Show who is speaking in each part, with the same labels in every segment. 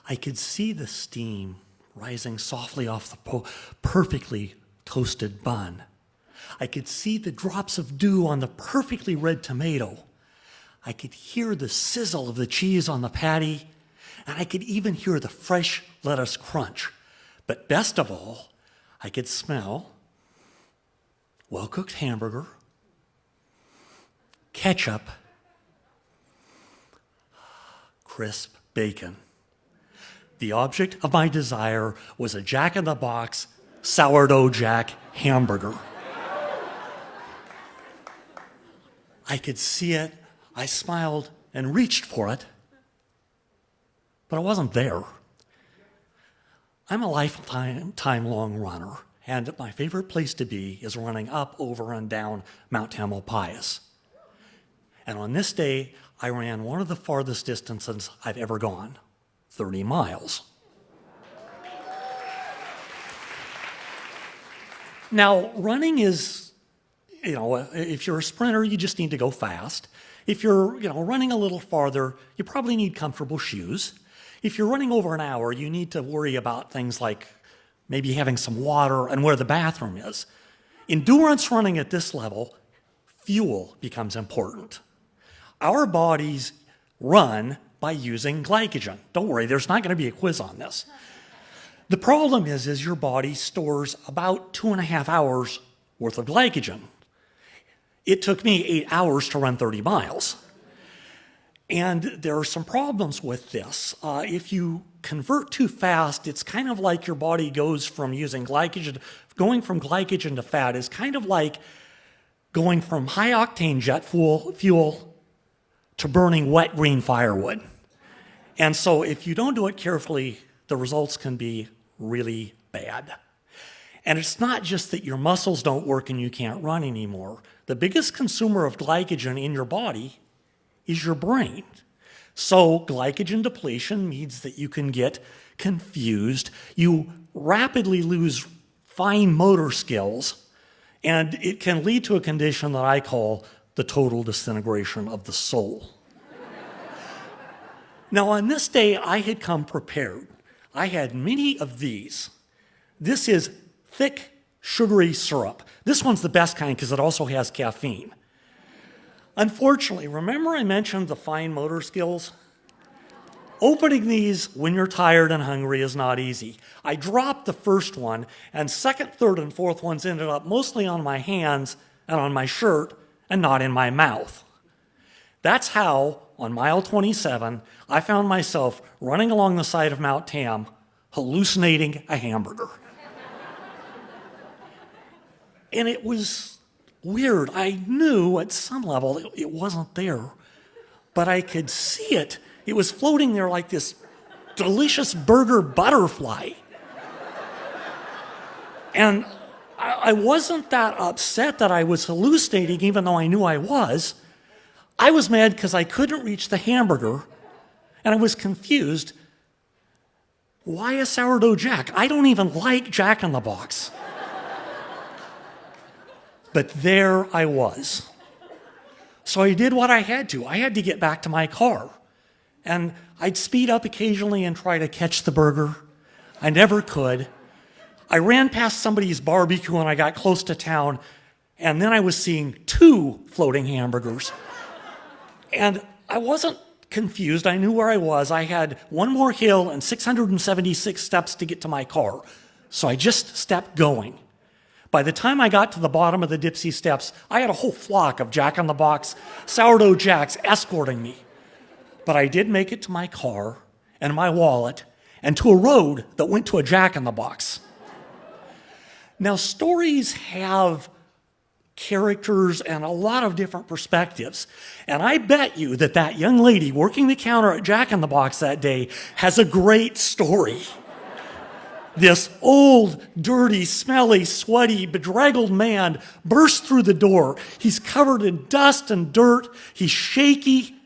Speaker 1: I could see the steam rising softly off the perfectly toasted bun. I could see the drops of dew on the perfectly red tomato. I could hear the sizzle of the cheese on the patty, and I could even hear the fresh lettuce crunch. But best of all, I could smell well-cooked hamburger, ketchup, crisp bacon. The object of my desire was a Jack-in-the-Box sourdough Jack hamburger. I could see it, I smiled and reached for it, but it wasn't there. I'm a lifetime long runner, and my favorite place to be is running up, over, and down Mount Tamalpais. And on this day, I ran one of the farthest distances I've ever gone, 30 miles. Now, running is, if you're a sprinter, you just need to go fast. If you're, running a little farther, you probably need comfortable shoes. If you're running over an hour, you need to worry about things like maybe having some water and where the bathroom is. Endurance running at this level, fuel becomes important. Our bodies run by using glycogen. Don't worry, there's not going to be a quiz on this. The problem is your body stores about 2.5 hours worth of glycogen. It took me 8 hours to run 30 miles. And there are some problems with this. If you convert too fast, it's kind of like your body goes from using glycogen, going from glycogen to fat is kind of like going from high-octane jet fuel to burning wet green firewood. And so if you don't do it carefully, the results can be really bad. And it's not just that your muscles don't work and you can't run anymore. The biggest consumer of glycogen in your body is your brain. So glycogen depletion means that you can get confused, you rapidly lose fine motor skills, and it can lead to a condition that I call the total disintegration of the soul. Now, on this day, I had come prepared. I had many of these. This is thick, sugary syrup. This one's the best kind because it also has caffeine. Unfortunately, remember I mentioned the fine motor skills? Opening these when you're tired and hungry is not easy. I dropped the first one, and second, third, and fourth ones ended up mostly on my hands and on my shirt and not in my mouth. That's how, on mile 27, I found myself running along the side of Mount Tam, hallucinating a hamburger. And it was weird. I knew at some level it wasn't there, but I could see it. It was floating there like this delicious burger butterfly. And I wasn't that upset that I was hallucinating, even though I knew I was. I was mad because I couldn't reach the hamburger, and I was confused. Why a sourdough Jack? I don't even like Jack in the Box. But there I was. So I did what I had to. I had to get back to my car. And I'd speed up occasionally and try to catch the burger. I never could. I ran past somebody's barbecue when I got close to town, and then I was seeing 2 floating hamburgers. And I wasn't confused. I knew where I was. I had one more hill and 676 steps to get to my car. So I just kept going. By the time I got to the bottom of the Dipsy steps, I had a whole flock of Jack in the Box sourdough Jacks escorting me. But I did make it to my car and my wallet and to a road that went to a Jack in the Box. Now, stories have characters and a lot of different perspectives. And I bet you that young lady working the counter at Jack in the Box that day has a great story. This old, dirty, smelly, sweaty, bedraggled man bursts through the door. He's covered in dust and dirt. He's shaky.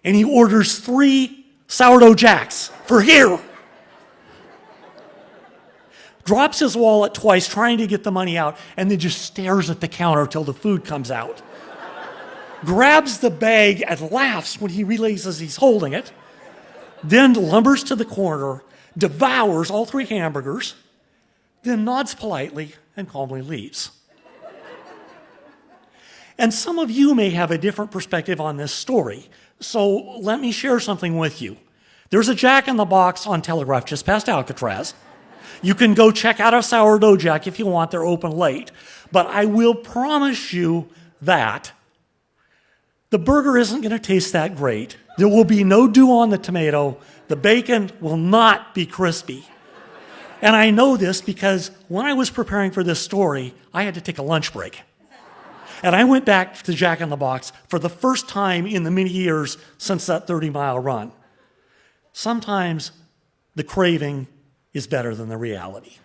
Speaker 1: And he orders 3 sourdough Jacks for here. Drops his wallet twice trying to get the money out, and then just stares at the counter till the food comes out. Grabs the bag and laughs when he realizes he's holding it. then lumbers to the corner, devours all 3 hamburgers, then nods politely and calmly leaves. And some of you may have a different perspective on this story, so let me share something with you. There's a Jack in the Box on Telegraph just past Alcatraz. You can go check out a sourdough Jack if you want. They're open late. But I will promise you that the burger isn't going to taste that great. There will be no dew on the tomato. The bacon will not be crispy. And I know this because when I was preparing for this story, I had to take a lunch break. And I went back to Jack in the Box for the first time in the many years since that 30-mile run. Sometimes the craving is better than the reality.